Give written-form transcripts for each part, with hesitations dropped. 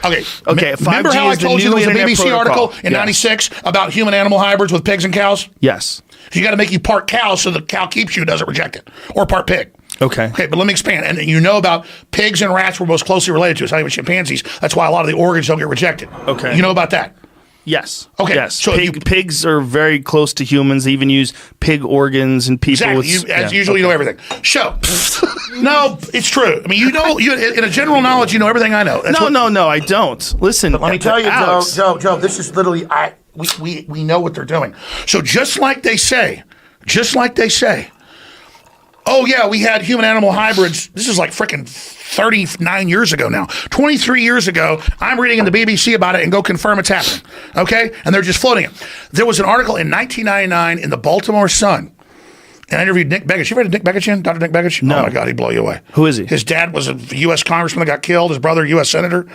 Okay. Okay. Remember how I told you there was a BBC article in '96 about human-animal hybrids with pigs and cows? Yes. You got to make you part cow so the cow keeps you, doesn't reject it, or part pig. Okay. Okay, but let me expand. And you know about pigs and rats were most closely related to us, not even chimpanzees. That's why a lot of the organs don't get rejected. Okay. You know about that? Yes. Okay. Yes. So pigs are very close to humans. They even use pig organs and people. Exactly. As usual, you know everything. So, no, it's true. I mean, you know, in a general knowledge, you know everything I know. No, I don't. Listen, let me tell you, Alex. Joe, this is literally, we know what they're doing. So just like they say, oh yeah, we had human-animal hybrids. This is like frickin' 39 years ago now. 23 years ago, I'm reading in the BBC about it and go confirm it's happening. Okay? And they're just floating it. There was an article in 1999 in the Baltimore Sun. And I interviewed Nick Begich. You ever heard of Nick Begich? Dr. Nick Begich? No. Oh my God, he'd blow you away. Who is he? His dad was a U.S. congressman that got killed. His brother, a U.S. senator.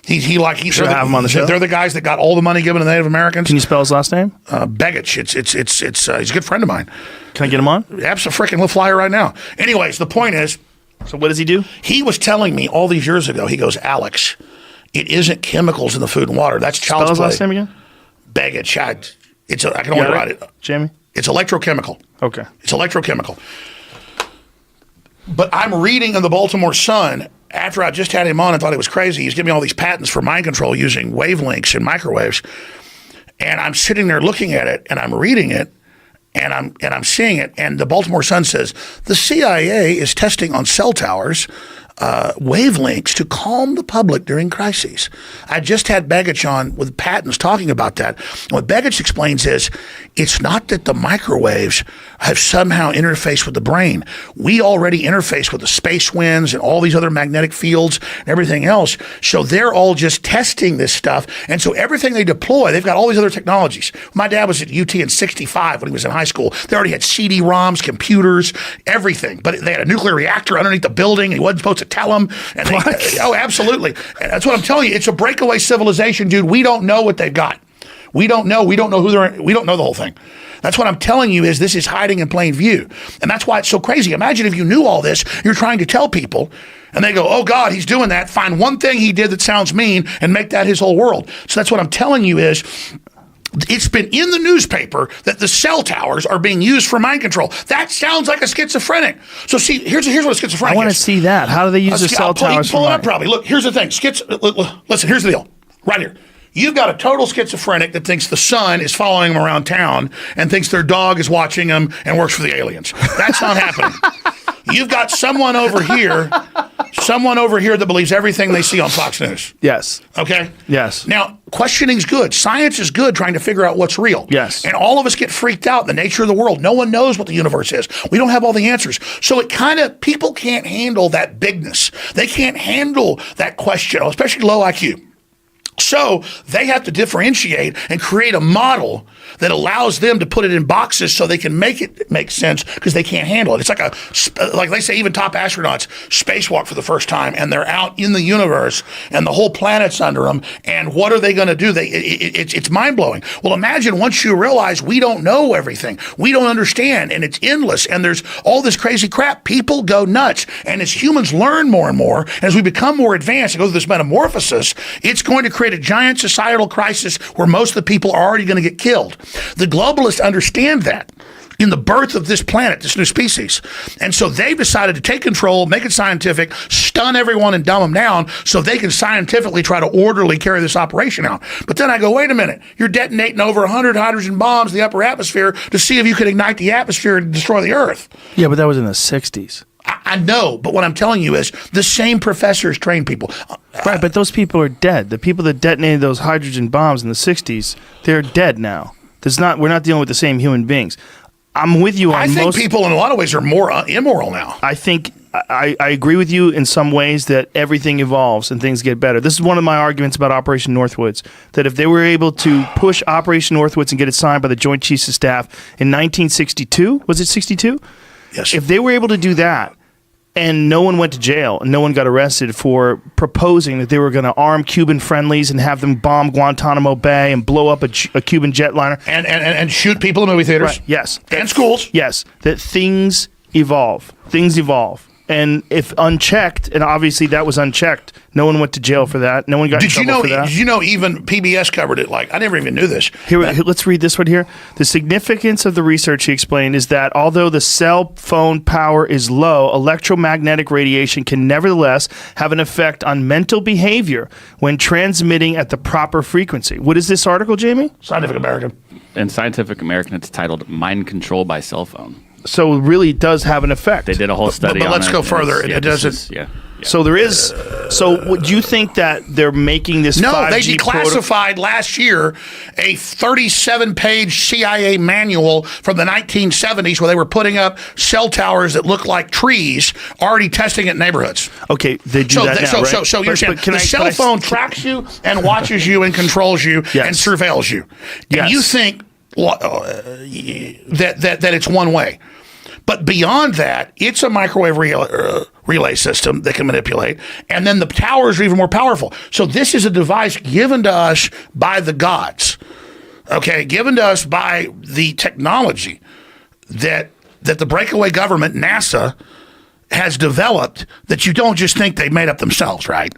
Should have him on the show? They're the guys that got all the money given to Native Americans. Can you spell his last name? Begich. He's a good friend of mine. Can I get him on? Absolutely, we'll fly right now. Anyways, the point is, so what does he do? he was telling me all these years ago, he goes, Alex, it isn't chemicals in the food and water. That's child's Spell his play. last name again? Begich. I can only write it. Jamie? It's electrochemical. Okay. It's electrochemical. But I'm reading in the Baltimore Sun, after I just had him on and thought he was crazy, he's giving me all these patents for mind control using wavelengths and microwaves. And I'm sitting there looking at it, and I'm reading it, and I'm seeing it. And the Baltimore Sun says, the CIA is testing on cell towers wavelengths to calm the public during crises. I just had Begich on with patents talking about that. What Begich explains is it's not that the microwaves have somehow interfaced with the brain. We already interface with the space winds and all these other magnetic fields and everything else. So they're all just testing this stuff. And so everything they deploy, they've got all these other technologies. My dad was at UT in '65 when he was in high school. They already had CD-ROMs, computers, everything. But they had a nuclear reactor underneath the building. And he wasn't supposed to tell them. And oh, absolutely. And that's what I'm telling you. It's a breakaway civilization, dude. We don't know what they've got. We don't know. We don't know who they're. We don't know the whole thing. That's what I'm telling you is this is hiding in plain view. And that's why it's so crazy. Imagine if you knew all this, you're trying to tell people, and they go, oh, God, he's doing that. Find one thing he did that sounds mean and make that his whole world. So that's what I'm telling you is it's been in the newspaper that the cell towers are being used for mind control. That sounds like a schizophrenic. So see, here's what a schizophrenic is. I want to see that. How do they use the cell towers for pull it mind? up probably. Look, here's the thing. Listen, here's the deal. Right here. You've got a total schizophrenic that thinks the sun is following him around town and thinks their dog is watching him and works for the aliens. That's not happening. You've got someone over here that believes everything they see on Fox News. Yes. Okay? Yes. Now, questioning's good. Science is good trying to figure out what's real. Yes. And all of us get freaked out, the nature of the world. No one knows what the universe is. We don't have all the answers. So people can't handle that bigness. They can't handle that question, especially low IQ. So they have to differentiate and create a model that allows them to put it in boxes so they can make it make sense because they can't handle it. It's like they say even top astronauts spacewalk for the first time and they're out in the universe and the whole planet's under them. And what are they going to do? It's mind-blowing. Well, imagine once you realize we don't know everything. We don't understand and it's endless and there's all this crazy crap. People go nuts. And as humans learn more and more, and as we become more advanced and go through this metamorphosis, it's going to create a giant societal crisis where most of the people are already going to get killed. The globalists understand that in the birth of this planet, this new species. And so they've decided to take control, make it scientific, stun everyone and dumb them down so they can scientifically try to orderly carry this operation out. But then I go, wait a minute, you're detonating over 100 hydrogen bombs in the upper atmosphere to see if you could ignite the atmosphere and destroy the Earth. Yeah, but that was in the 60s. I know, but what I'm telling you is the same professors train people. Right, but those people are dead. The people that detonated those hydrogen bombs in the 60s, they're dead now. We're not dealing with the same human beings. I'm with you on I think people in a lot of ways are more immoral now. I think I agree with you in some ways that everything evolves and things get better. This is one of my arguments about Operation Northwoods, that if they were able to push Operation Northwoods and get it signed by the Joint Chiefs of Staff in 1962, was it 62? Yes. If they were able to do that, and no one went to jail, and no one got arrested for proposing that they were going to arm Cuban friendlies and have them bomb Guantanamo Bay and blow up a Cuban jetliner. And shoot people in movie theaters. Right, yes. And schools. Yes, that things evolve. Things evolve. And if unchecked, and obviously that was unchecked, no one went to jail for that. No one got in trouble for that. Did you know even PBS covered it? Like, I never even knew this. Here, let's read this one here. The significance of the research, he explained, is that although the cell phone power is low, electromagnetic radiation can nevertheless have an effect on mental behavior when transmitting at the proper frequency. What is this article, Jamie? Scientific American. In Scientific American, it's titled "Mind Control by Cell Phone." So it really does have an effect. They did a whole study But on let's it. go further. It doesn't. Yeah. So there is. So do you think that they're making this? No, 5G they declassified last year a 37-page CIA manual from the 1970s where they were putting up cell towers that look like trees, already testing it in neighborhoods. Okay, they do that now, right? So you're saying the cell phone tracks you and watches you and controls you and surveils you. Yes. And you think that it's one way. But beyond that, it's a microwave relay system that can manipulate. And then the towers are even more powerful. So this is a device given to us by the gods, okay, given to us by the technology that the breakaway government, NASA, has developed, that you don't just think they made up themselves, right?